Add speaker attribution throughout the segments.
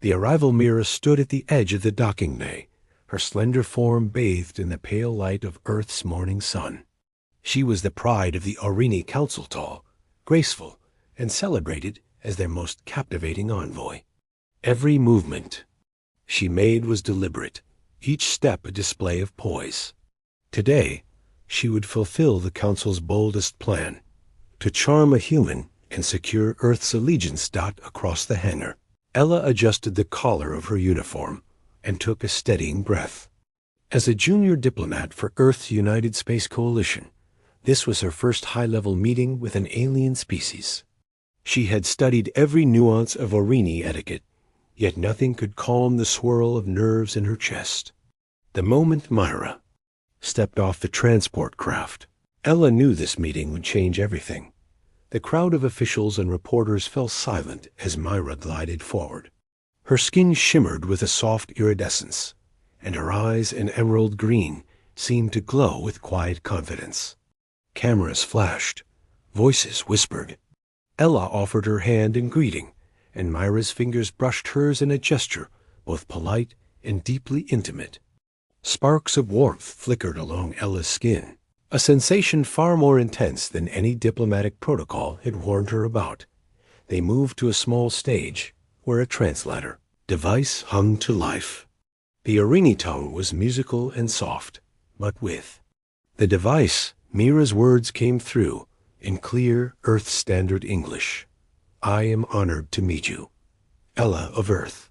Speaker 1: The arrival Mira stood at the edge of the docking bay, her slender form bathed in the pale light of Earth's morning sun. She was the pride of the Aurigny Council, tall, graceful, and celebrated as their most captivating envoy. Every movement she made was deliberate, each step a display of poise. Today, she would fulfill the Council's boldest plan, to charm a human and secure Earth's allegiance. Across the hangar, Ella adjusted the collar of her uniform and took a steadying breath. As a junior diplomat for Earth's United Space Coalition, this was her first high-level meeting with an alien species. She had studied every nuance of Aurigny etiquette, yet nothing could calm the swirl of nerves in her chest. The moment Myra stepped off the transport craft, Ella knew this meeting would change everything. The crowd of officials and reporters fell silent as Myra glided forward. Her skin shimmered with a soft iridescence, and her eyes, an emerald green, seemed to glow with quiet confidence. Cameras flashed, voices whispered. Ella offered her hand in greeting, and Myra's fingers brushed hers in a gesture both polite and deeply intimate. Sparks of warmth flickered along Ella's skin, a sensation far more intense than any diplomatic protocol had warned her about. They moved to a small stage where a translator device hung to life. The Aurigny tongue was musical and soft, but with the device, Mira's words came through in clear Earth-standard English. "I am honored to meet you, Ella of Earth."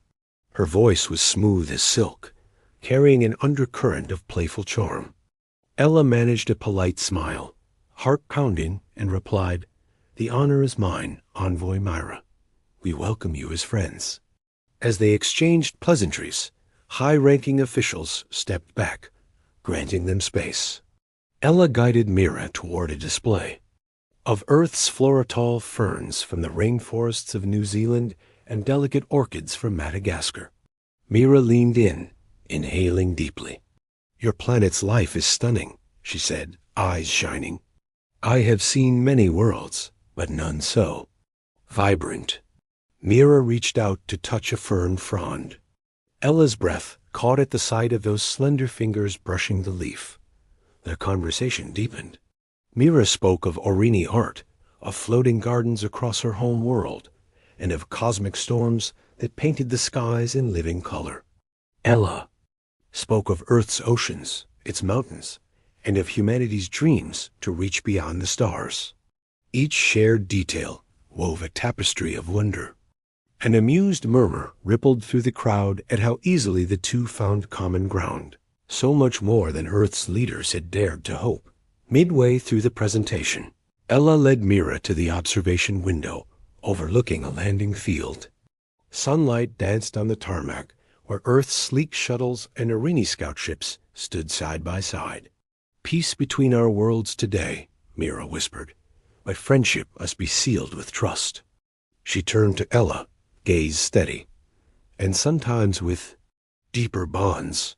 Speaker 1: Her voice was smooth as silk, carrying an undercurrent of playful charm. Ella managed a polite smile, heart pounding, and replied, "The honor is mine, Envoy Myra. We welcome you as friends." As they exchanged pleasantries, high-ranking officials stepped back, granting them space. Ella guided Mira toward a display of Earth's floratol ferns from the rainforests of New Zealand and delicate orchids from Madagascar. Mira leaned in, inhaling deeply. "Your planet's life is stunning," she said, eyes shining. "I have seen many worlds, but none so vibrant." Mira reached out to touch a fern frond. Ella's breath caught at the sight of those slender fingers brushing the leaf. Their conversation deepened. Mira spoke of Aurigny art, of floating gardens across her home world, and of cosmic storms that painted the skies in living color. Ella spoke of Earth's oceans, its mountains, and of humanity's dreams to reach beyond the stars. Each shared detail wove a tapestry of wonder. An amused murmur rippled through the crowd at how easily the two found common ground, so much more than Earth's leaders had dared to hope. Midway through the presentation, Ella led Mira to the observation window, overlooking a landing field. Sunlight danced on the tarmac, where Earth's sleek shuttles and Aurigny scout ships stood side by side. "Peace between our worlds today," Mira whispered, "but friendship must be sealed with trust." She turned to Ella, gaze steady, "and sometimes with deeper bonds."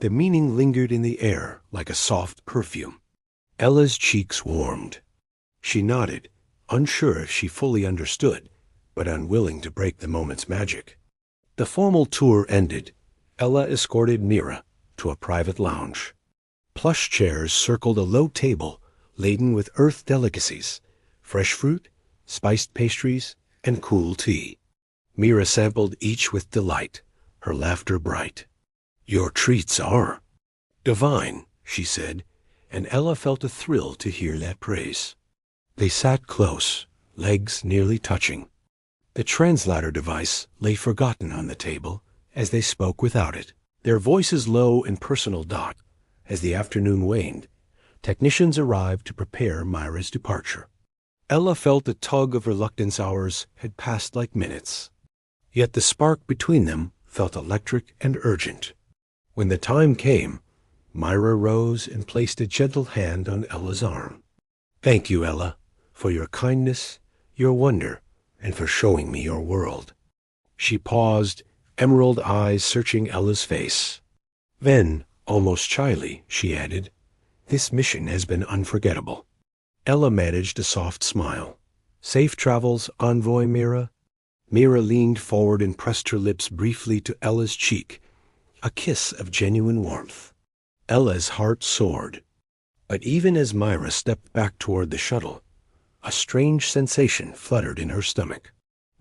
Speaker 1: The meaning lingered in the air like a soft perfume. Ella's cheeks warmed. She nodded, unsure if she fully understood, but unwilling to break the moment's magic. The formal tour ended. Ella escorted Mira to a private lounge. Plush chairs circled a low table laden with Earth delicacies, fresh fruit, spiced pastries, and cool tea. Mira sampled each with delight, her laughter bright. "Your treats are divine," she said, and Ella felt a thrill to hear that praise. They sat close, legs nearly touching. The translator device lay forgotten on the table as they spoke without it, their voices low and personal. As the afternoon waned, technicians arrived to prepare Myra's departure. Ella felt the tug of reluctance. Hours had passed like minutes, yet the spark between them felt electric and urgent. When the time came, Myra rose and placed a gentle hand on Ella's arm. "Thank you, Ella, for your kindness, your wonder, and for showing me your world." She paused, emerald eyes searching Ella's face. Then, almost shyly, she added, "This mission has been unforgettable." Ella managed a soft smile. "Safe travels, Envoy Mira." Mira leaned forward and pressed her lips briefly to Ella's cheek, a kiss of genuine warmth. Ella's heart soared. But even as Myra stepped back toward the shuttle, a strange sensation fluttered in her stomach.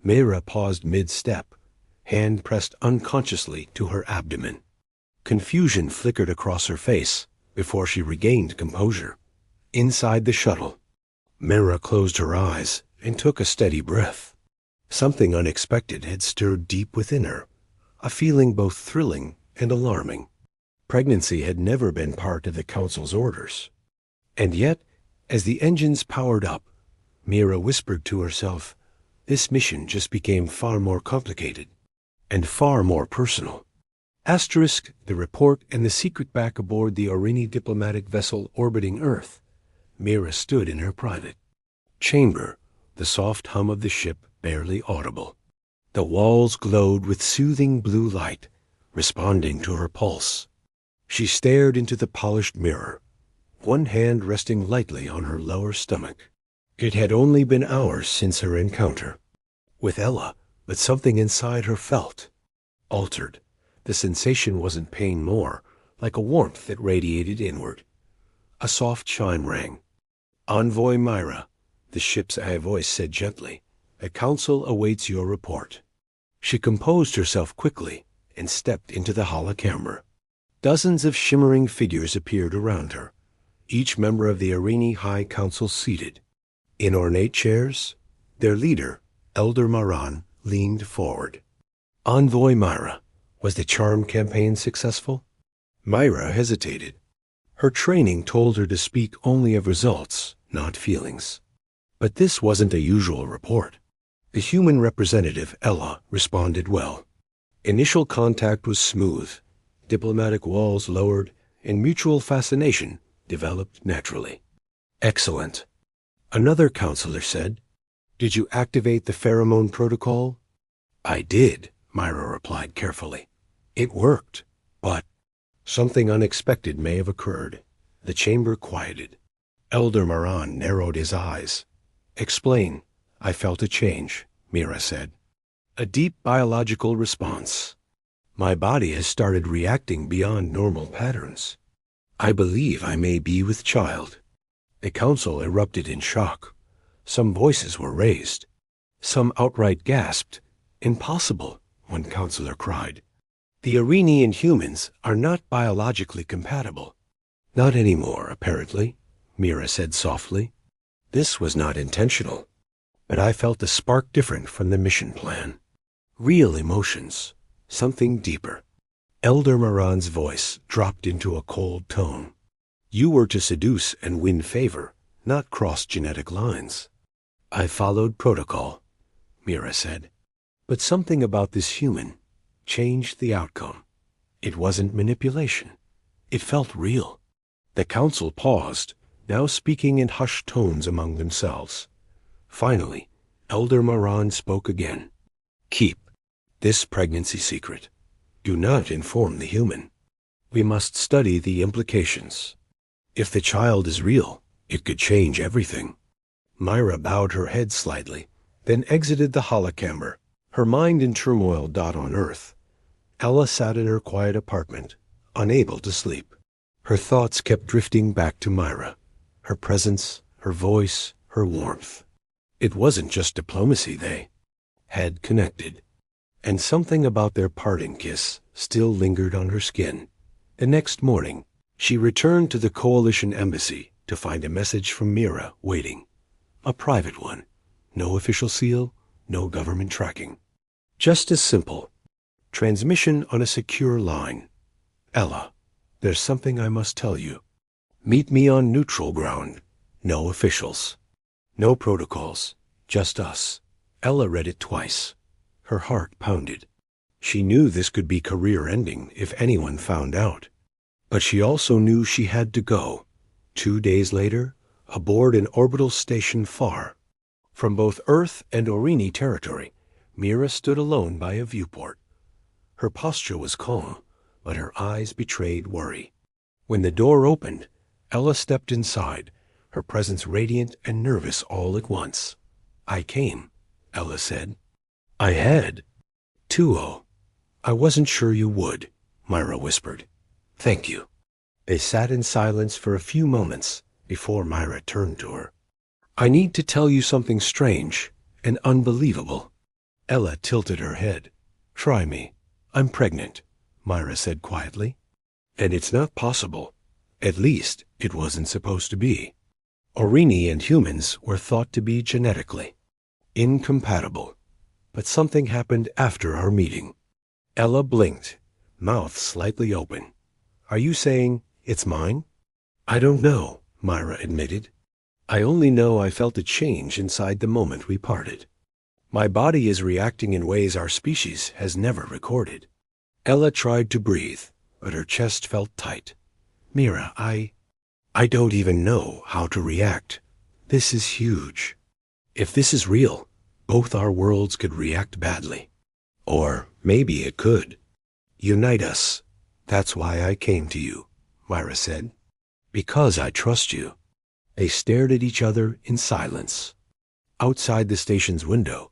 Speaker 1: Mira paused mid-step, hand pressed unconsciously to her abdomen. Confusion flickered across her face before she regained composure. Inside the shuttle, Mira closed her eyes and took a steady breath. Something unexpected had stirred deep within her, a feeling both thrilling and alarming. Pregnancy had never been part of the Council's orders. And yet, as the engines powered up, Mira whispered to herself, this mission just became far more complicated and far more personal. Asterisk, the report and the secret back aboard the Aurigny diplomatic vessel orbiting Earth. Mira stood in her private chamber, the soft hum of the ship barely audible. The walls glowed with soothing blue light, responding to her pulse. She stared into the polished mirror, one hand resting lightly on her lower stomach. It had only been hours since her encounter with Ella, but something inside her felt altered. The sensation wasn't pain more, like a warmth that radiated inward. A soft chime rang. "Envoy Myra," the ship's voice said gently. "The Council awaits your report." She composed herself quickly and stepped into the holocamera. Dozens of shimmering figures appeared around her, each member of the Aurigny High Council seated. In ornate chairs, their leader, Elder Maran, leaned forward. "Envoy Myra, was the charm campaign successful?" Myra hesitated. Her training told her to speak only of results, not feelings. But this wasn't a usual report. The human representative, Ella, responded well. Initial contact was smooth, diplomatic walls lowered, and mutual fascination developed naturally. "Excellent," another counselor said. "Did you activate the pheromone protocol?" "I did," Myra replied carefully. "It worked, but something unexpected may have occurred." The chamber quieted. Elder Maran narrowed his eyes. "Explain." "I felt a change," Mira said. "A deep biological response. My body has started reacting beyond normal patterns. I believe I may be with child." The council erupted in shock. Some voices were raised. Some outright gasped. "Impossible," one counselor cried. "The Aurigny and humans are not biologically compatible." "Not anymore, apparently," Mira said softly. "This was not intentional, but I felt a spark different from the mission plan. Real emotions, something deeper." Elder Maran's voice dropped into a cold tone. "You were to seduce and win favor, not cross genetic lines." "I followed protocol," Mira said. "But something about this human changed the outcome. It wasn't manipulation. It felt real." The council paused, now speaking in hushed tones among themselves. Finally, Elder Maran spoke again. "Keep this pregnancy secret. Do not inform the human. We must study the implications. If the child is real, it could change everything." Myra bowed her head slightly, then exited the holocamber, her mind in turmoil. On Earth, Ella sat in her quiet apartment, unable to sleep. Her thoughts kept drifting back to Myra, her presence, her voice, her warmth. It wasn't just diplomacy they had connected, and something about their parting kiss still lingered on her skin. The next morning, she returned to the Coalition embassy to find a message from Mira waiting. A private one. No official seal, no government tracking. Just as simple. Transmission on a secure line. "Ella, there's something I must tell you. Meet me on neutral ground. No officials. No protocols. Just us." Ella read it twice. Her heart pounded. She knew this could be career-ending if anyone found out. But she also knew she had to go. 2 days later, aboard an orbital station far. From both Earth and Aurigny territory, Mira stood alone by a viewport. Her posture was calm, but her eyes betrayed worry. When the door opened, Ella stepped inside, her presence radiant and nervous all at once. "I came," Ella said. I had. 2-0. I wasn't sure you would, Myra whispered. Thank you. They sat in silence for a few moments before Myra turned to her. I need to tell you something strange and unbelievable. Ella tilted her head. Try me. I'm pregnant, Myra said quietly. And it's not possible. At least, it wasn't supposed to be. Aurini and humans were thought to be genetically incompatible. But something happened after our meeting. Ella blinked, mouth slightly open. Are you saying it's mine? I don't know, Myra admitted. I only know I felt a change inside the moment we parted. My body is reacting in ways our species has never recorded. Ella tried to breathe, but her chest felt tight. Mira, I don't even know how to react. This is huge. If this is real, both our worlds could react badly. Or maybe it could. Unite us. That's why I came to you, Myra said. Because I trust you. They stared at each other in silence. Outside the station's window,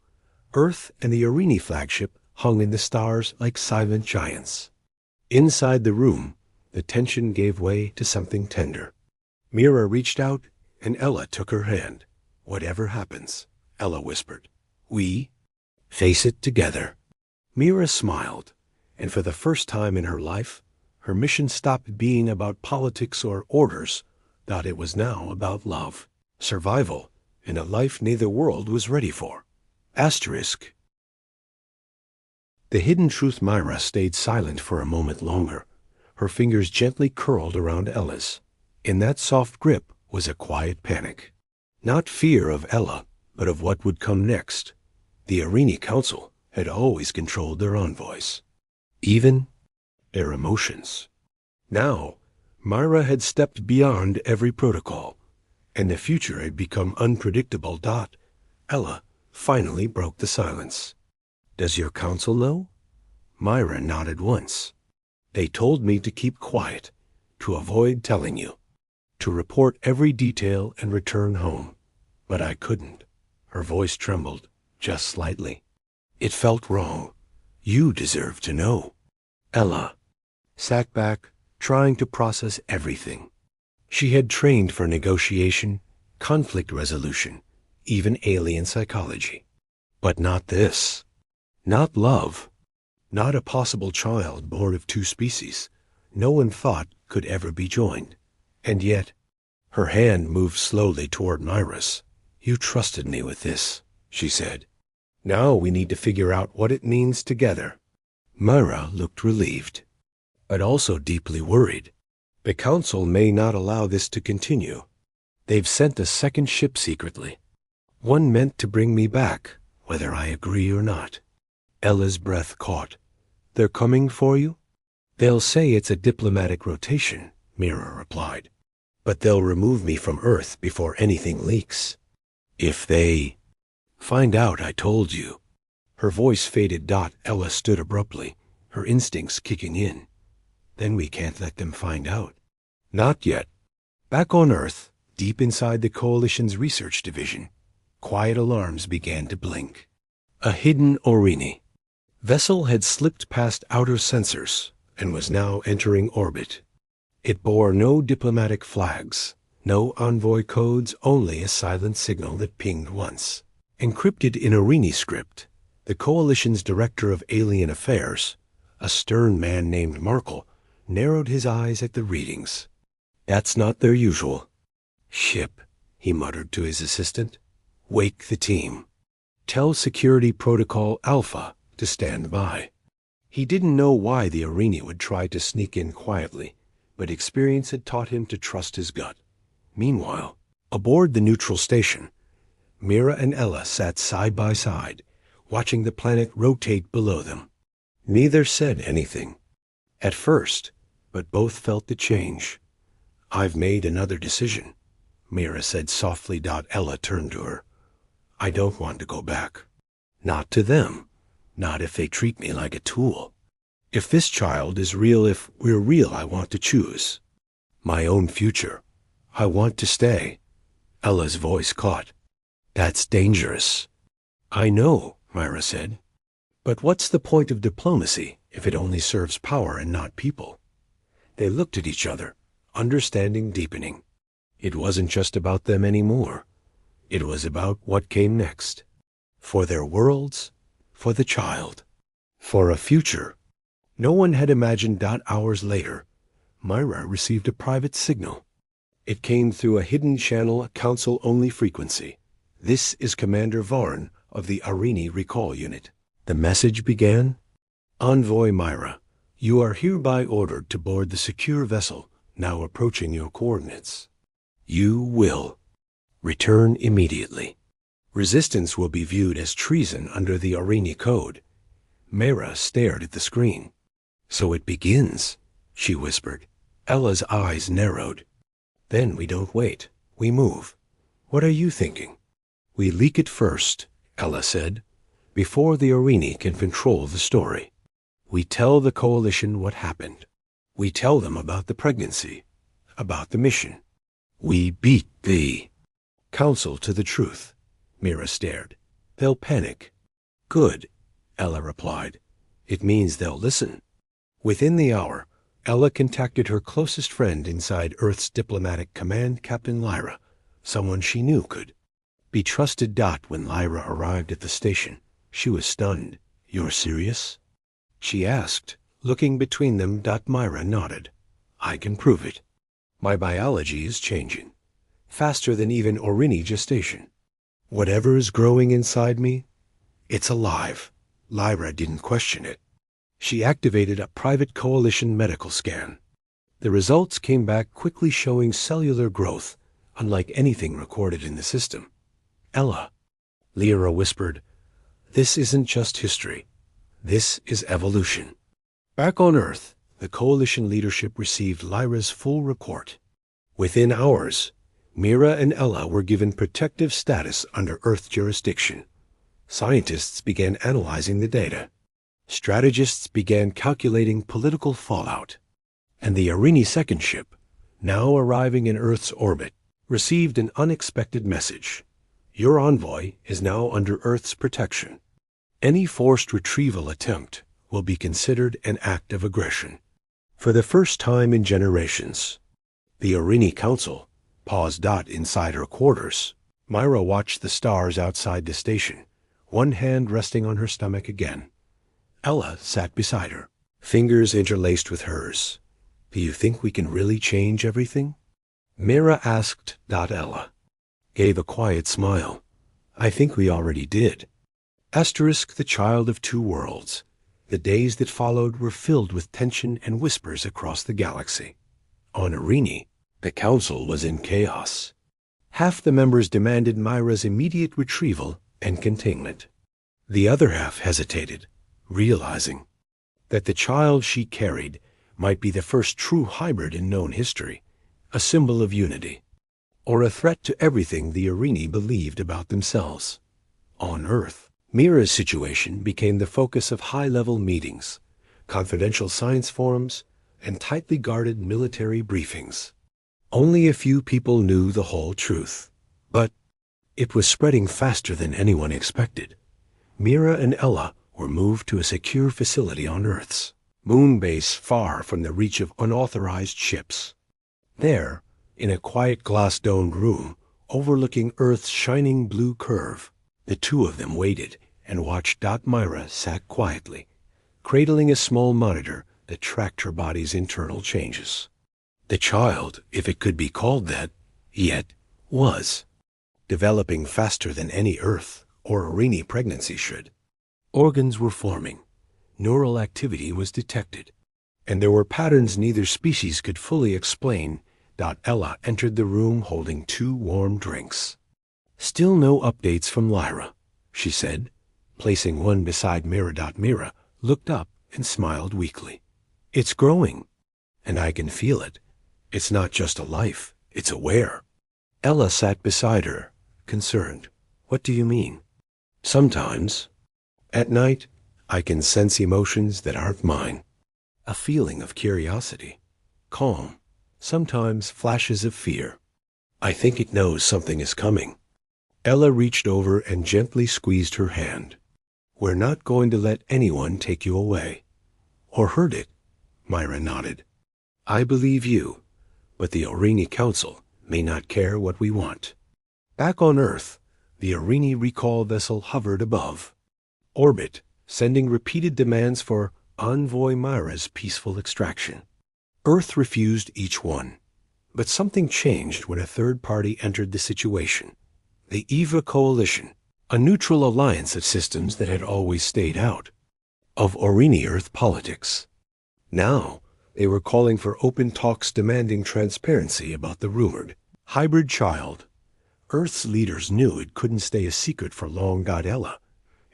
Speaker 1: Earth and the Aurini flagship hung in the stars like silent giants. Inside the room, the tension gave way to something tender. Mira reached out, and Ella took her hand. Whatever happens, Ella whispered, we face it together. Mira smiled, and for the first time in her life, her mission stopped being about politics or orders, that it was now about love, survival, and a life neither world was ready for. Asterisk. The hidden truth Myra stayed silent for a moment longer. Her fingers gently curled around Ella's. In that soft grip was a quiet panic. Not fear of Ella, but of what would come next. The Aurini Council had always controlled their envoys, even their emotions. Now, Myra had stepped beyond every protocol, and the future had become unpredictable. Ella finally broke the silence. Does your council know? Myra nodded once. They told me to keep quiet, to avoid telling you, to report every detail and return home. But I couldn't. Her voice trembled, just slightly. It felt wrong. You deserve to know. Ella sat back, trying to process everything. She had trained for negotiation, conflict resolution, even alien psychology. But not this. Not love. Not a possible child born of two species no one thought could ever be joined. And yet, her hand moved slowly toward Myra's. You trusted me with this, she said. Now we need to figure out what it means together. Myra looked relieved, but also deeply worried. The Council may not allow this to continue. They've sent a second ship secretly. One meant to bring me back, whether I agree or not. Ella's breath caught. They're coming for you? They'll say it's a diplomatic rotation, Mira replied. But they'll remove me from Earth before anything leaks. If they find out I told you. Her voice faded. Ella stood abruptly, her instincts kicking in. Then we can't let them find out. Not yet. Back on Earth, deep inside the Coalition's research division, quiet alarms began to blink. A hidden Aurini vessel had slipped past outer sensors and was now entering orbit. It bore no diplomatic flags, no envoy codes, only a silent signal that pinged once. Encrypted in Aurini script, the Coalition's Director of Alien Affairs, a stern man named Markle, narrowed his eyes at the readings. That's not their usual. Ship, he muttered to his assistant. Wake the team. Tell Security Protocol Alpha to stand by. He didn't know why the Aurini would try to sneak in quietly, but experience had taught him to trust his gut. Meanwhile, aboard the neutral station, Mira and Ella sat side by side, watching the planet rotate below them. Neither said anything at first, but both felt the change. I've made another decision, Mira said softly. Ella turned to her. I don't want to go back. Not to them. Not if they treat me like a tool. If this child is real, if we're real, I want to choose my own future. I want to stay. Ella's voice caught. That's dangerous. I know, Myra said. But what's the point of diplomacy if it only serves power and not people? They looked at each other, understanding deepening. It wasn't just about them anymore. It was about what came next. For their worlds, for the child, for a future. No one had imagined that hours later, Myra received a private signal. It came through a hidden channel, Council-only frequency. "This is Commander Varn of the Arini Recall Unit." The message began, "Envoy Myra, you are hereby ordered to board the secure vessel now approaching your coordinates. You will return immediately. Resistance will be viewed as treason under the Arini Code." Myra stared at the screen. "So it begins," she whispered. Ella's eyes narrowed. "Then we don't wait. We move. What are you thinking?" "We leak it first," Ella said, "before the Arini can control the story. We tell the Coalition what happened. We tell them about the pregnancy, about the mission. We beat the Council to the truth." Myra stared. "They'll panic." "Good," Ella replied. "It means they'll listen." Within the hour, Ella contacted her closest friend inside Earth's diplomatic command, Captain Lyra, someone she knew could be trusted. When Lyra arrived at the station, she was stunned. "You're serious?" she asked, looking between them. Myra nodded. "I can prove it. My biology is changing, faster than even Arini gestation. Whatever is growing inside me, it's alive." Lyra didn't question it. She activated a private Coalition medical scan. The results came back quickly, showing cellular growth, unlike anything recorded in the system. "Ella," Lyra whispered, "this isn't just history. This is evolution." Back on Earth, the Coalition leadership received Lyra's full report. Within hours, Myra and Ella were given protective status under Earth jurisdiction. Scientists began analyzing the data. Strategists began calculating political fallout. And the Arini second ship, now arriving in Earth's orbit, received an unexpected message. "Your envoy is now under Earth's protection. Any forced retrieval attempt will be considered an act of aggression." For the first time in generations, the Arini Council paused. Inside her quarters, Myra watched the stars outside the station, one hand resting on her stomach again. Ella sat beside her, fingers interlaced with hers. "Do you think we can really change everything?" Myra asked. Ella gave a quiet smile. "I think we already did." The child of two worlds. The days that followed were filled with tension and whispers across the galaxy. On Arini, the Council was in chaos. Half the members demanded Myra's immediate retrieval and containment. The other half hesitated, realizing that the child she carried might be the first true hybrid in known history, a symbol of unity, or a threat to everything the Arini believed about themselves. On Earth, Myra's situation became the focus of high-level meetings, confidential science forums, and tightly guarded military briefings. Only a few people knew the whole truth, but it was spreading faster than anyone expected. Myra and Ella were moved to a secure facility on Earth's moon base, far from the reach of unauthorized ships. There, in a quiet glass-domed room overlooking Earth's shining blue curve, the two of them waited and watched. Myra sat quietly, cradling a small monitor that tracked her body's internal changes. The child, if it could be called that, yet was developing faster than any Earth or Arini pregnancy should. Organs were forming, neural activity was detected, and there were patterns neither species could fully explain. Ella entered the room holding 2 warm drinks. "Still no updates from Lyra," she said, placing one beside Myra. Myra looked up and smiled weakly. "It's growing, and I can feel it. It's not just a life, it's aware." Ella sat beside her, concerned. "What do you mean?" "Sometimes, at night, I can sense emotions that aren't mine. A feeling of curiosity, calm, sometimes flashes of fear. I think it knows something is coming." Ella reached over and gently squeezed her hand. We're not going to let anyone take you away. Or hurt it, Myra nodded. I believe you, but the Aureni Council may not care what we want. Back on Earth, the Aureni recall vessel hovered above orbit, sending repeated demands for envoy Myra's peaceful extraction. Earth refused each one, but something changed when a third party entered the situation. The EVA Coalition, a neutral alliance of systems that had always stayed out of Aureni Earth politics. Now, they were calling for open talks demanding transparency about the rumored hybrid child. Earth's leaders knew it couldn't stay a secret for long. Ella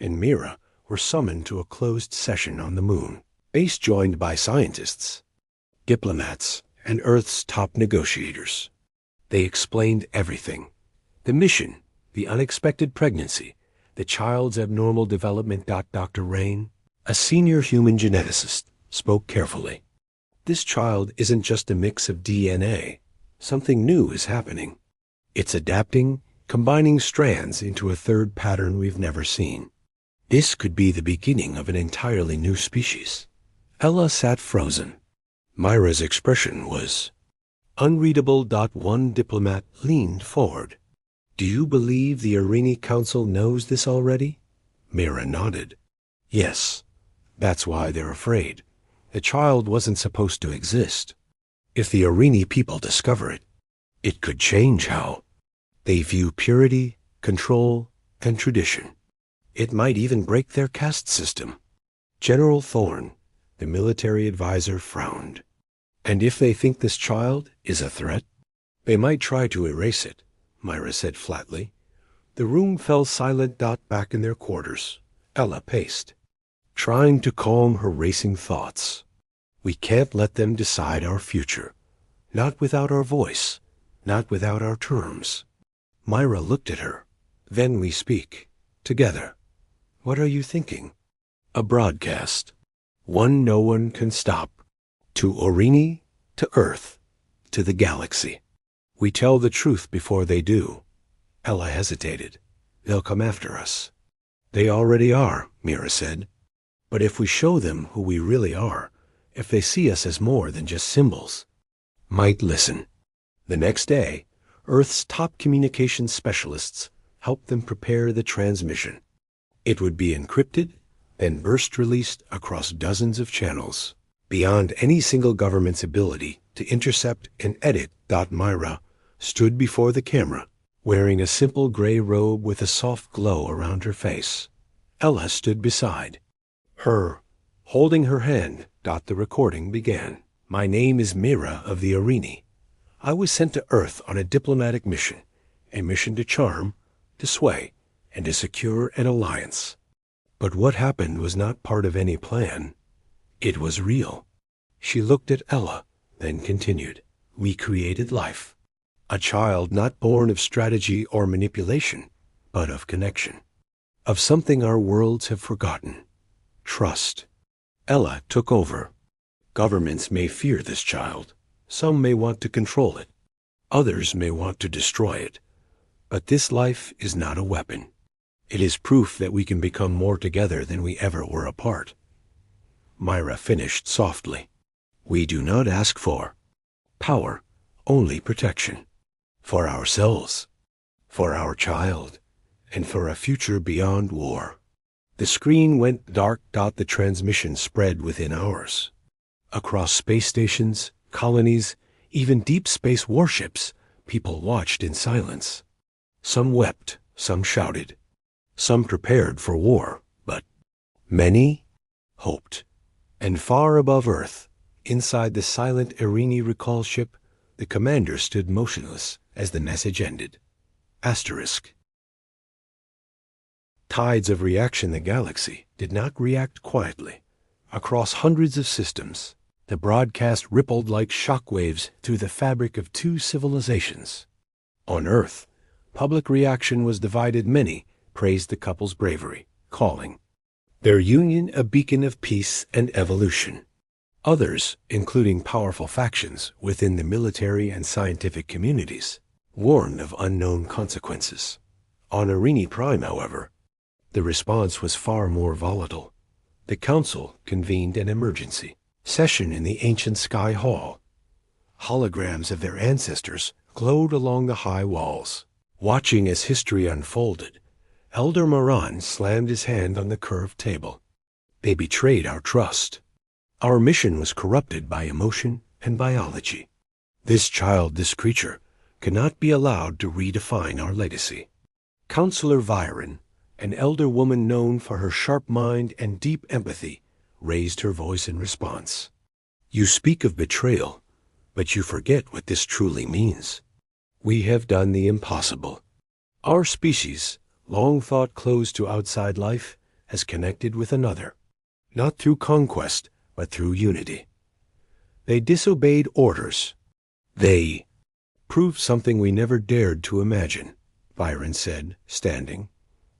Speaker 1: and Mira were summoned to a closed session on the moon, base joined by scientists, diplomats, and Earth's top negotiators. They explained everything. The mission, the unexpected pregnancy, the child's abnormal development. Dr. Rain, a senior human geneticist, spoke carefully. This child isn't just a mix of DNA. Something new is happening. It's adapting, combining strands into a third pattern we've never seen. This could be the beginning of an entirely new species. Ella sat frozen. Myra's expression was unreadable. One diplomat leaned forward. Do you believe the Aureni Council knows this already? Myra nodded. Yes, that's why they're afraid. The child wasn't supposed to exist. If the Aureni people discover it, it could change how they view purity, control, and tradition. It might even break their caste system. General Thorne, the military advisor, frowned. And if they think this child is a threat, they might try to erase it, Myra said flatly. The room fell silent. Back in their quarters, Ella paced, trying to calm her racing thoughts. We can't let them decide our future. Not without our voice, not without our terms. Myra looked at her. Then we speak, together. What are you thinking? A broadcast. One no one can stop. To Aureni, to Earth, to the galaxy. We tell the truth before they do. Ella hesitated. They'll come after us. They already are, Mira said. But if we show them who we really are, if they see us as more than just symbols, might listen. The next day, Earth's top communications specialists helped them prepare the transmission. It would be encrypted, then burst released across dozens of channels, beyond any single government's ability to intercept and edit. Myra stood before the camera, wearing a simple gray robe with a soft glow around her face. Ella stood beside her, holding her hand. The recording began. My name is Mira of the Aureni. I was sent to Earth on a diplomatic mission, a mission to charm, to sway, and to secure an alliance. But what happened was not part of any plan. It was real. She looked at Ella, then continued. We created life. A child not born of strategy or manipulation, but of connection. Of something our worlds have forgotten. Trust. Ella took over. Governments may fear this child. Some may want to control it. Others may want to destroy it. But this life is not a weapon. It is proof that we can become more together than we ever were apart. Myra finished softly. We do not ask for power, only protection. For ourselves, for our child, and for a future beyond war. The screen went dark. The transmission spread within hours. Across space stations, colonies, even deep space warships, people watched in silence. Some wept, some shouted, some prepared for war, but many hoped. And far above Earth, inside the silent Aureni recall ship, the commander stood motionless as the message ended. Asterisk. Tides of reaction. The galaxy did not react quietly. Across hundreds of systems, the broadcast rippled like shockwaves through the fabric of two civilizations. On Earth, public reaction was divided. Many praised the couple's bravery, calling their union a beacon of peace and evolution. Others, including powerful factions within the military and scientific communities, warned of unknown consequences. On Aureni Prime, however, The response was far more volatile. The council convened an emergency session in the ancient Sky Hall. Holograms of their ancestors glowed along the high walls. Watching as history unfolded, Elder Moran slammed his hand on the curved table. They betrayed our trust. Our mission was corrupted by emotion and biology. This child, this creature, cannot be allowed to redefine our legacy. Counselor Viren, an elder woman known for her sharp mind and deep empathy, raised her voice in response. You speak of betrayal, but you forget what this truly means. We have done the impossible. Our species, long thought closed to outside life, has connected with another, not through conquest, but through unity. They disobeyed orders. They proved something we never dared to imagine, Byron said, standing.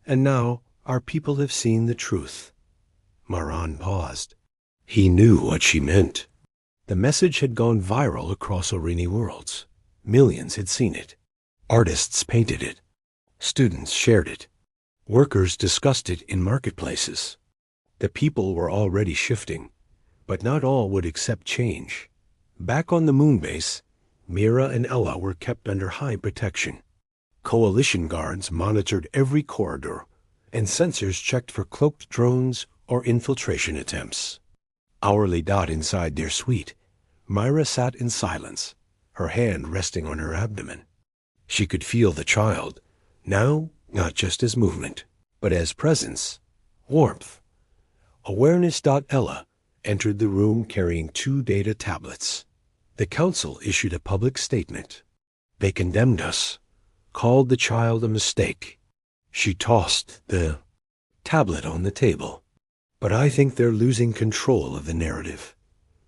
Speaker 1: And now our people have seen the truth. Maran paused. He knew what she meant. The message had gone viral across Aurigny worlds. Millions had seen it. Artists painted it. Students shared it. Workers discussed it in marketplaces. The people were already shifting, but not all would accept change. Back on the moon base, Mira and Ella were kept under high protection. Coalition guards monitored every corridor, and sensors checked for cloaked drones or infiltration attempts. Hourly dot inside their suite, Myra sat in silence, her hand resting on her abdomen. She could feel the child, now not just as movement, but as presence, warmth. Awareness.Ella entered the room carrying 2 data tablets. The council issued a public statement. They condemned us, called the child a mistake. She tossed the tablet on the table. But I think they're losing control of the narrative.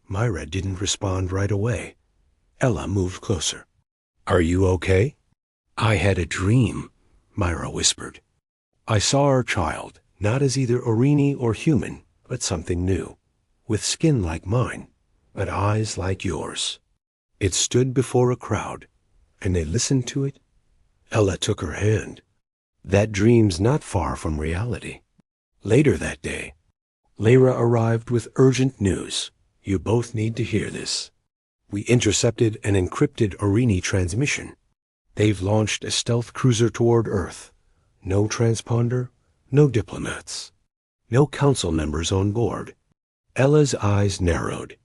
Speaker 1: Myra didn't respond right away. Ella moved closer. Are you okay? I had a dream, Myra whispered. I saw our child, not as either Aurigny or human, but something new, with skin like mine, but eyes like yours. It stood before a crowd, and they listened to it. Ella took her hand. That dream's not far from reality. Later that day, Lyra arrived with urgent news. You both need to hear this. We intercepted an encrypted Aurigny transmission. They've launched a stealth cruiser toward Earth. No transponder, no diplomats, no council members on board. Ella's eyes narrowed.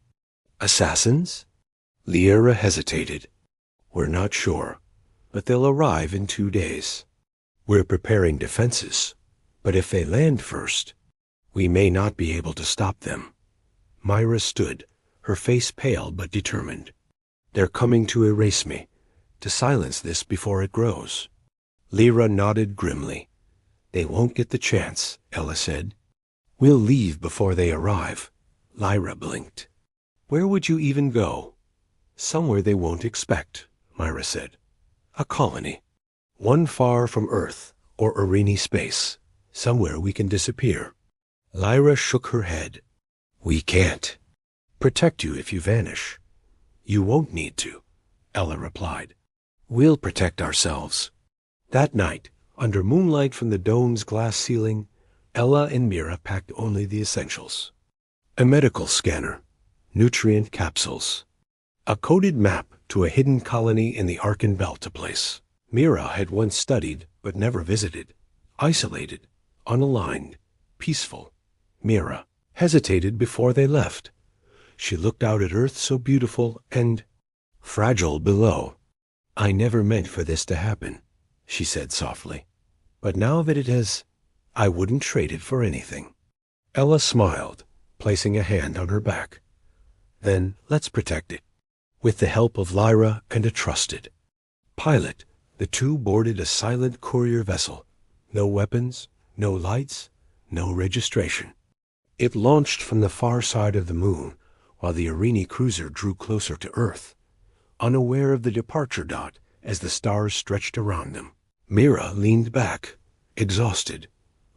Speaker 1: Assassins? Lyra hesitated. We're not sure, but they'll arrive in 2 days. We're preparing defenses, but if they land first, we may not be able to stop them. Myra stood, her face pale but determined. They're coming to erase me, to silence this before it grows. Lyra nodded grimly. They won't get the chance, Ella said. We'll leave before they arrive. Lyra blinked. Where would you even go? Somewhere they won't expect, Myra said. A colony. One far from Earth or Aurigny space. Somewhere we can disappear. Lyra shook her head. We can't. Protect you if you vanish. You won't need to, Ella replied. We'll protect ourselves. That night, under moonlight from the dome's glass ceiling, Ella and Mira packed only the essentials. A medical scanner, nutrient capsules, a coded map to a hidden colony in the Arkan Belt to place. Mira had once studied but never visited, isolated, unaligned, peaceful. Mira hesitated before they left. She looked out at Earth so beautiful and fragile below. I never meant for this to happen, she said softly. But now that it has, I wouldn't trade it for anything. Ella smiled, placing a hand on her back. Then let's protect it. With the help of Lyra and a trusted pilot, the two boarded a silent courier vessel. No weapons, no lights, no registration. It launched from the far side of the moon, while the Aurigny cruiser drew closer to Earth, unaware of the departure dot as the stars stretched around them. Mira leaned back, exhausted.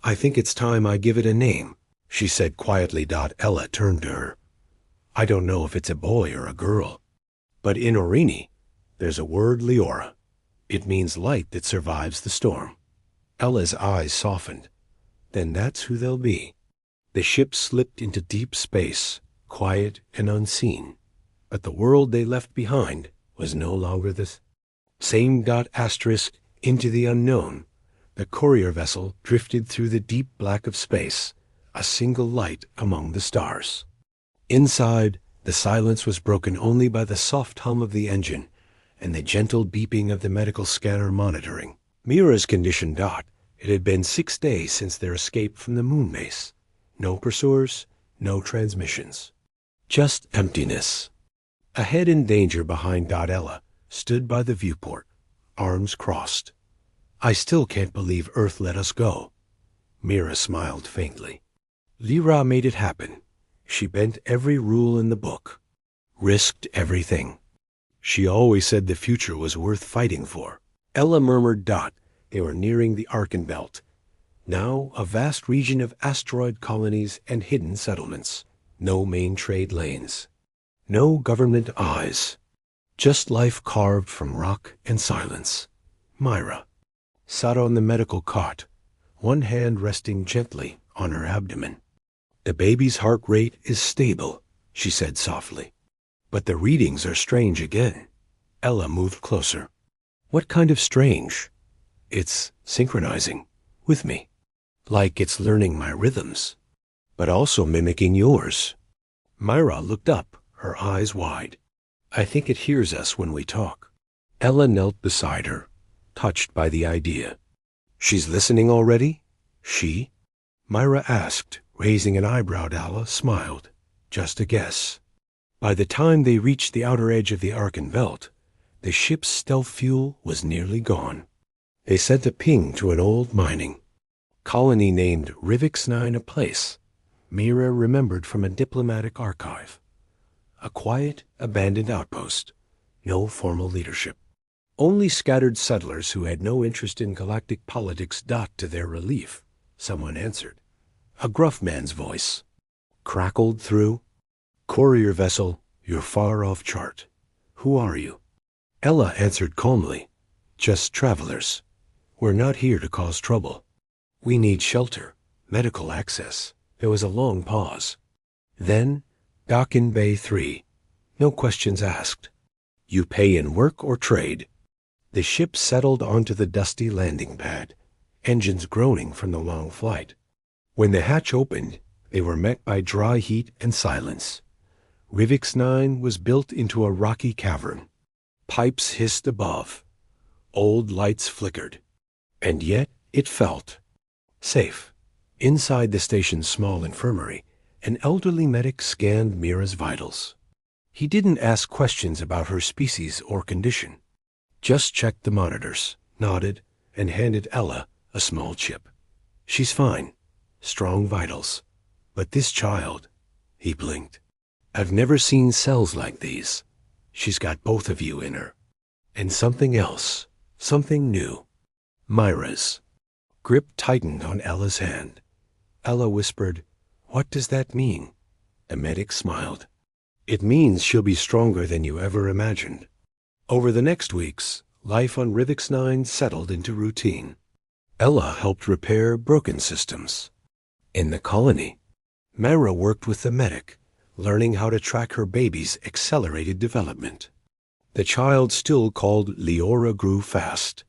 Speaker 1: I think it's time I give it a name, she said quietly. Ella turned to her. I don't know if it's a boy or a girl, but in Aurigny, there's a word Leora. It means light that survives the storm. Ella's eyes softened. then that's who they'll be. The ship slipped into deep space, quiet and unseen. But the world they left behind was no longer the same. Asterisk into the unknown. The courier vessel drifted through the deep black of space, a single light among the stars. Inside, the silence was broken only by the soft hum of the engine and the gentle beeping of the medical scanner monitoring Mira's condition. It had been 6 days since their escape from the moon base. No pursuers, no transmissions. Just emptiness. Ahead in danger behind. Ella stood by the viewport, arms crossed. I still can't believe Earth let us go. Mira smiled faintly. Lyra made it happen. She bent every rule in the book, risked everything. She always said the future was worth fighting for. Ella murmured. They were nearing the Arkan Belt. Now a vast region of asteroid colonies and hidden settlements. No main trade lanes. No government eyes. Just life carved from rock and silence. Myra sat on the medical cot, one hand resting gently on her abdomen. The baby's heart rate is stable, she said softly. But the readings are strange again. Ella moved closer. What kind of strange? It's synchronizing with me. Like it's learning my rhythms, but also mimicking yours. Myra looked up, her eyes wide. I think it hears us when we talk. Ella knelt beside her, touched by the idea. She's listening already? She? Myra asked, raising an eyebrow. Ella smiled. Just a guess. By the time they reached the outer edge of the Arkan Belt, the ship's stealth fuel was nearly gone. They sent a ping to an old mining colony named Rivix 9, a place Mira remembered from a diplomatic archive. A quiet, abandoned outpost. No formal leadership. Only scattered settlers who had no interest in galactic politics. To their relief, someone answered. A gruff man's voice crackled through. Courier vessel, you're far off chart. Who are you? Ella answered calmly. Just travelers. We're not here to cause trouble. We need shelter, medical access. There was a long pause. Then, dock in Bay 3. No questions asked. You pay in work or trade. The ship settled onto the dusty landing pad, engines groaning from the long flight. When the hatch opened, they were met by dry heat and silence. Rivix 9 was built into a rocky cavern. Pipes hissed above. Old lights flickered. And yet it felt safe. Inside the station's small infirmary, an elderly medic scanned Mira's vitals. He didn't ask questions about her species or condition. Just checked the monitors, nodded, and handed Ella a small chip. She's fine. Strong vitals. But this child, he blinked. I've never seen cells like these. She's got both of you in her. And something else. Something new. Myra's. Grip tightened on Ella's hand. Ella whispered, What does that mean? The medic smiled. It means she'll be stronger than you ever imagined. Over the next weeks, life on Rivix 9 settled into routine. Ella helped repair broken systems. In the colony, Myra worked with the medic, learning how to track her baby's accelerated development. The child still called Leora grew fast.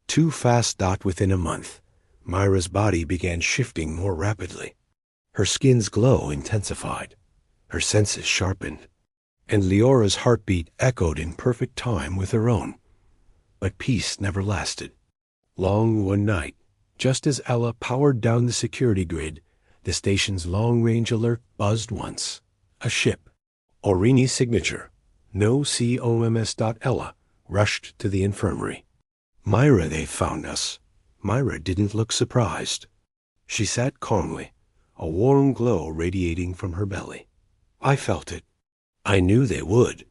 Speaker 1: Too fast. Within a month, Myra's body began shifting more rapidly. Her skin's glow intensified. Her senses sharpened. And Leora's heartbeat echoed in perfect time with her own. But peace never lasted. Long one night, just as Ella powered down the security grid, the station's long-range alert buzzed once. A ship. Orini's signature. No COMS. Ella rushed to the infirmary. Myra, they found us. Myra didn't look surprised. She sat calmly, a warm glow radiating from her belly. I felt it. I knew they would.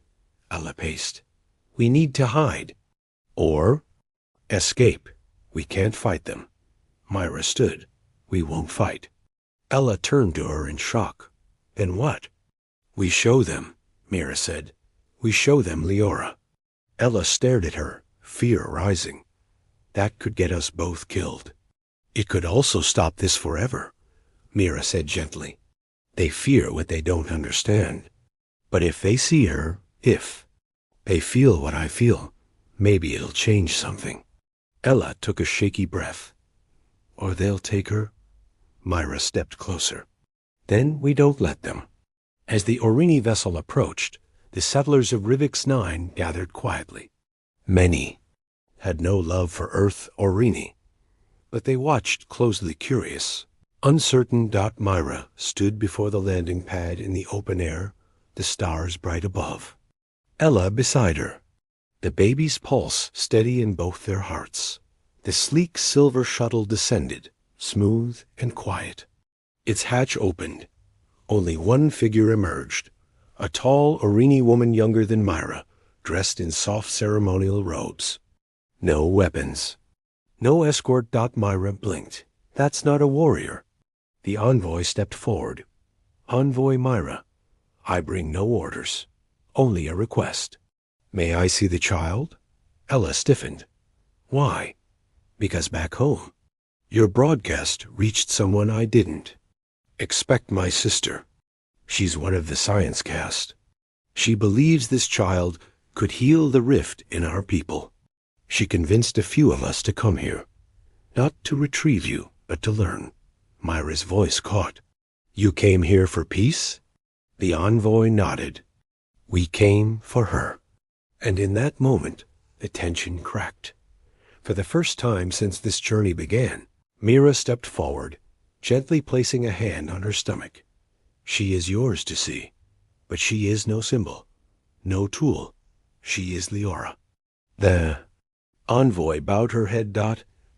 Speaker 1: Ella paced. We need to hide. Or escape. We can't fight them. Myra stood. We won't fight. Ella turned to her in shock. Then what? We show them, Myra said. We show them Leora. Ella stared at her, fear rising. That could get us both killed. It could also stop this forever, Mira said gently. They fear what they don't understand. But if they see her, if they feel what I feel, maybe it'll change something. Ella took a shaky breath. Or they'll take her? Myra stepped closer. Then we don't let them. As the Aurigny vessel approached, the settlers of Rivix 9 gathered quietly. Many had no love for Earth or Aurigny, but they watched closely curious. Uncertain. Myra stood before the landing pad in the open air, the stars bright above. Ella beside her, the baby's pulse steady in both their hearts. The sleek silver shuttle descended, smooth and quiet. Its hatch opened. Only one figure emerged, a tall Aurigny woman younger than Myra, dressed in soft ceremonial robes. No weapons. No escort. Myra blinked. That's not a warrior. The envoy stepped forward. Envoy Myra, I bring no orders, only a request. May I see the child? Ella stiffened. Why? Because back home, your broadcast reached someone I didn't. Expect my sister. She's one of the science cast. She believes this child could heal the rift in our people. She convinced a few of us to come here, not to retrieve you, but to learn. Myra's voice caught. You came here for peace? The envoy nodded. We came for her. And in that moment, the tension cracked. For the first time since this journey began, Mira stepped forward, gently placing a hand on her stomach. She is yours to see, but she is no symbol, no tool. She is Leora. The envoy bowed her head.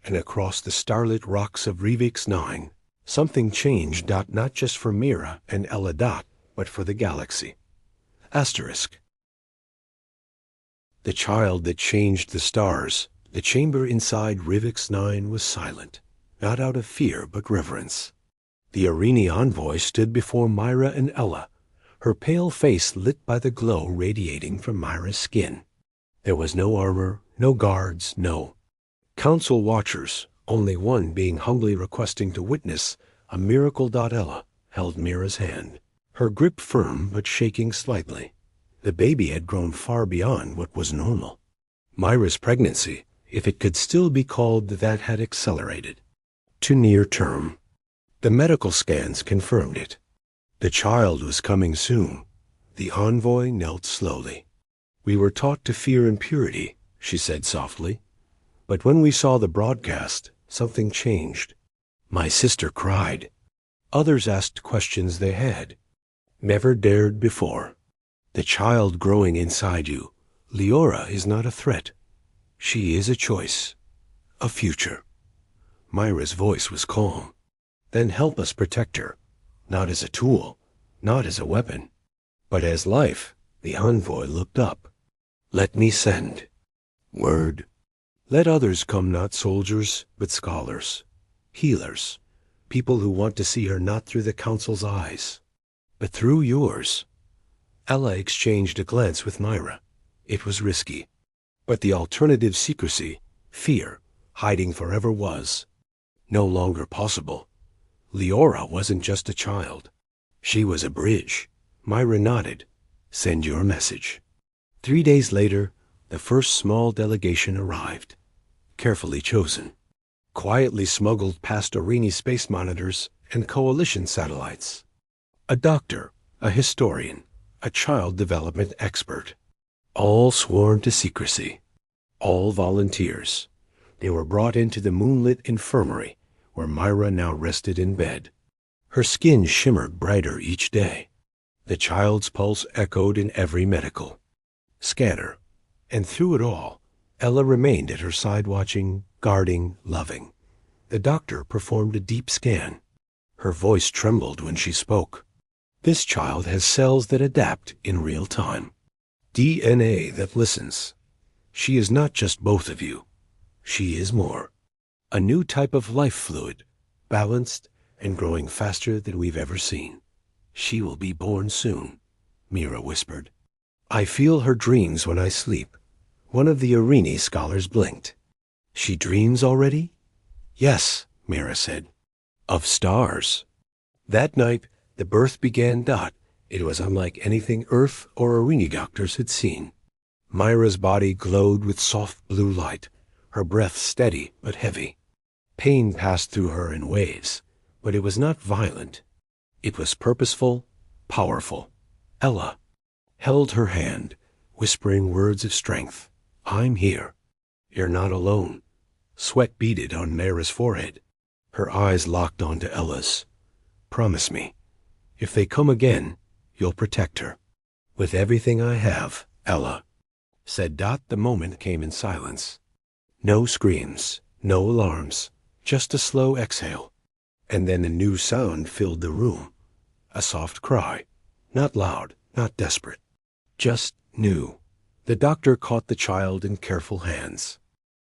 Speaker 1: And across the starlit rocks of Rivix 9, something changed. Not just for Mira and Ella. But for the galaxy. Asterisk. The child that changed the stars. The chamber inside Rivix 9 was silent, not out of fear but reverence. The Aurigny envoy stood before Myra and Ella, her pale face lit by the glow radiating from Myra's skin. There was no armor, no guards, no council watchers, only one being humbly requesting to witness a miracle. Ella held Mira's hand, her grip firm but shaking slightly. The baby had grown far beyond what was normal. Myra's pregnancy, if it could still be called that, had accelerated to near term. The medical scans confirmed it. The child was coming soon. The envoy knelt slowly. We were taught to fear impurity, she said softly. But when we saw the broadcast, something changed. My sister cried. Others asked questions they had never dared before. The child growing inside you, Leora, is not a threat. She is a choice, a future. Myra's voice was calm. Then help us protect her, not as a tool, not as a weapon, but as life. The envoy looked up. Let me send word. Let others come, not soldiers, but scholars, healers, people who want to see her not through the council's eyes, but through yours. Ella exchanged a glance with Myra. It was risky, but the alternative, secrecy, fear, hiding forever, was no longer possible. Leora wasn't just a child. She was a bridge. Myra nodded. Send your message. 3 days later, the first small delegation arrived, carefully chosen, quietly smuggled past Aurigny space monitors and coalition satellites. A doctor, a historian, a child development expert, all sworn to secrecy, all volunteers. They were brought into the moonlit infirmary where Myra now rested in bed. Her skin shimmered brighter each day. The child's pulse echoed in every medical scanner. And through it all, Ella remained at her side, watching, guarding, loving. The doctor performed a deep scan. Her voice trembled when she spoke. This child has cells that adapt in real time, DNA that listens. She is not just both of you. She is more. A new type of life fluid, balanced and growing faster than we've ever seen. She will be born soon, Mira whispered. I feel her dreams when I sleep. One of the Aurigny scholars blinked. She dreams already? Yes, Mira said. Of stars. That night, the birth began. It was unlike anything Earth or Arini doctors had seen. Myra's body glowed with soft blue light, her breath steady but heavy. Pain passed through her in waves, but it was not violent. It was purposeful, powerful. Ella held her hand, whispering words of strength. I'm here. You're not alone. Sweat beaded on Mira's forehead. Her eyes locked onto Ella's. Promise me, if they come again, you'll protect her. With everything I have, Ella said. The moment came in silence. No screams, no alarms, just a slow exhale. And then a new sound filled the room. A soft cry, not loud, not desperate, just new. The doctor caught the child in careful hands.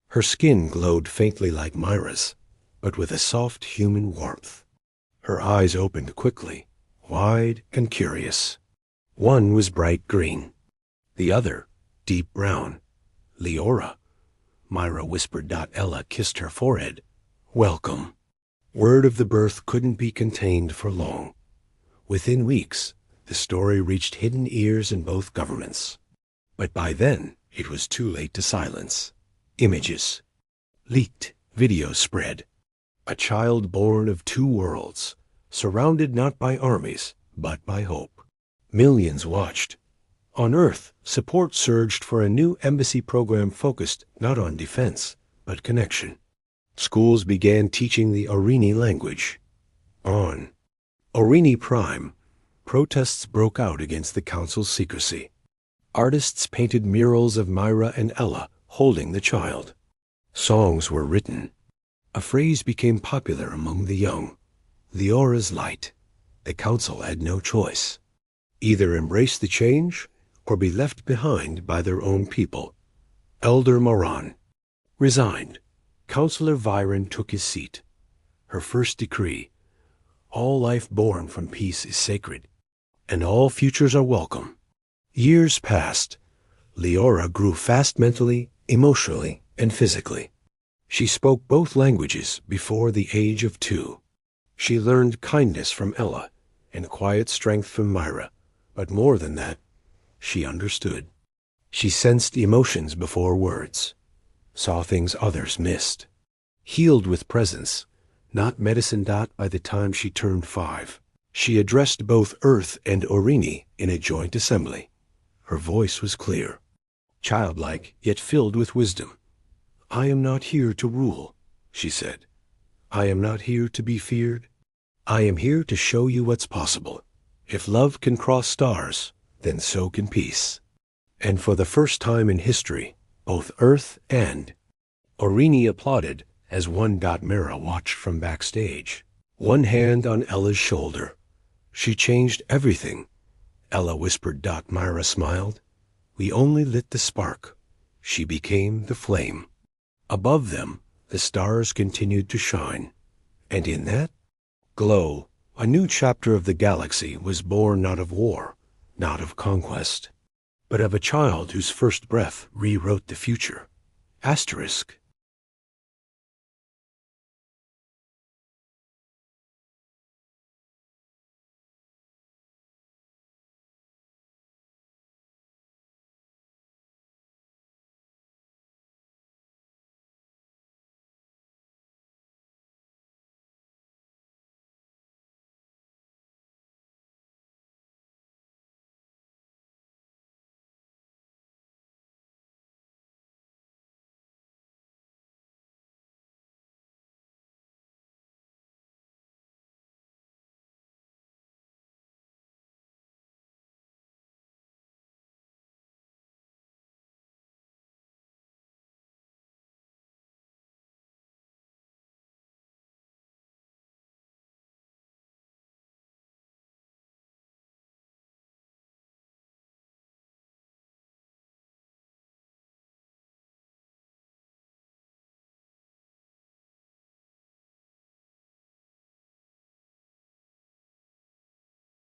Speaker 1: Her skin glowed faintly like Myra's, but with a soft human warmth. Her eyes opened quickly, wide and curious. One was bright green, the other deep brown. Leora, Myra whispered. Ella kissed her forehead. Welcome. Word of the birth couldn't be contained for long. Within weeks, the story reached hidden ears in both governments. But by then, it was too late to silence. Images leaked, videos spread. A child born of two worlds, surrounded not by armies, but by hope. Millions watched. On Earth, support surged for a new embassy program focused not on defense, but connection. Schools began teaching the Arini language. On Arini Prime, protests broke out against the Council's secrecy. Artists painted murals of Myra and Ella holding the child. Songs were written. A phrase became popular among the young. The aura's light. The Council had no choice. Either embrace the change or be left behind by their own people. Elder Moran resigned. Councillor Viren took his seat. Her first decree: all life born from peace is sacred, and all futures are welcome. Years passed. Leora grew fast mentally, emotionally, and physically. She spoke both languages before the age of 2. She learned kindness from Ella and quiet strength from Myra, but more than that, she understood. She sensed emotions before words, saw things others missed, healed with presence, not medicine. By the time she turned 5, she addressed both Earth and Arini in a joint assembly. Her voice was clear, childlike, yet filled with wisdom. I am not here to rule, she said. I am not here to be feared. I am here to show you what's possible. If love can cross stars, then so can peace. And for the first time in history, both Earth and Arini applauded as one. Mira watched from backstage, one hand on Ella's shoulder. She changed everything, Ella whispered. Myra smiled. We only lit the spark. She became the flame. Above them, the stars continued to shine. And in that glow, a new chapter of the galaxy was born, not of war, not of conquest, but of a child whose first breath rewrote the future. Asterisk.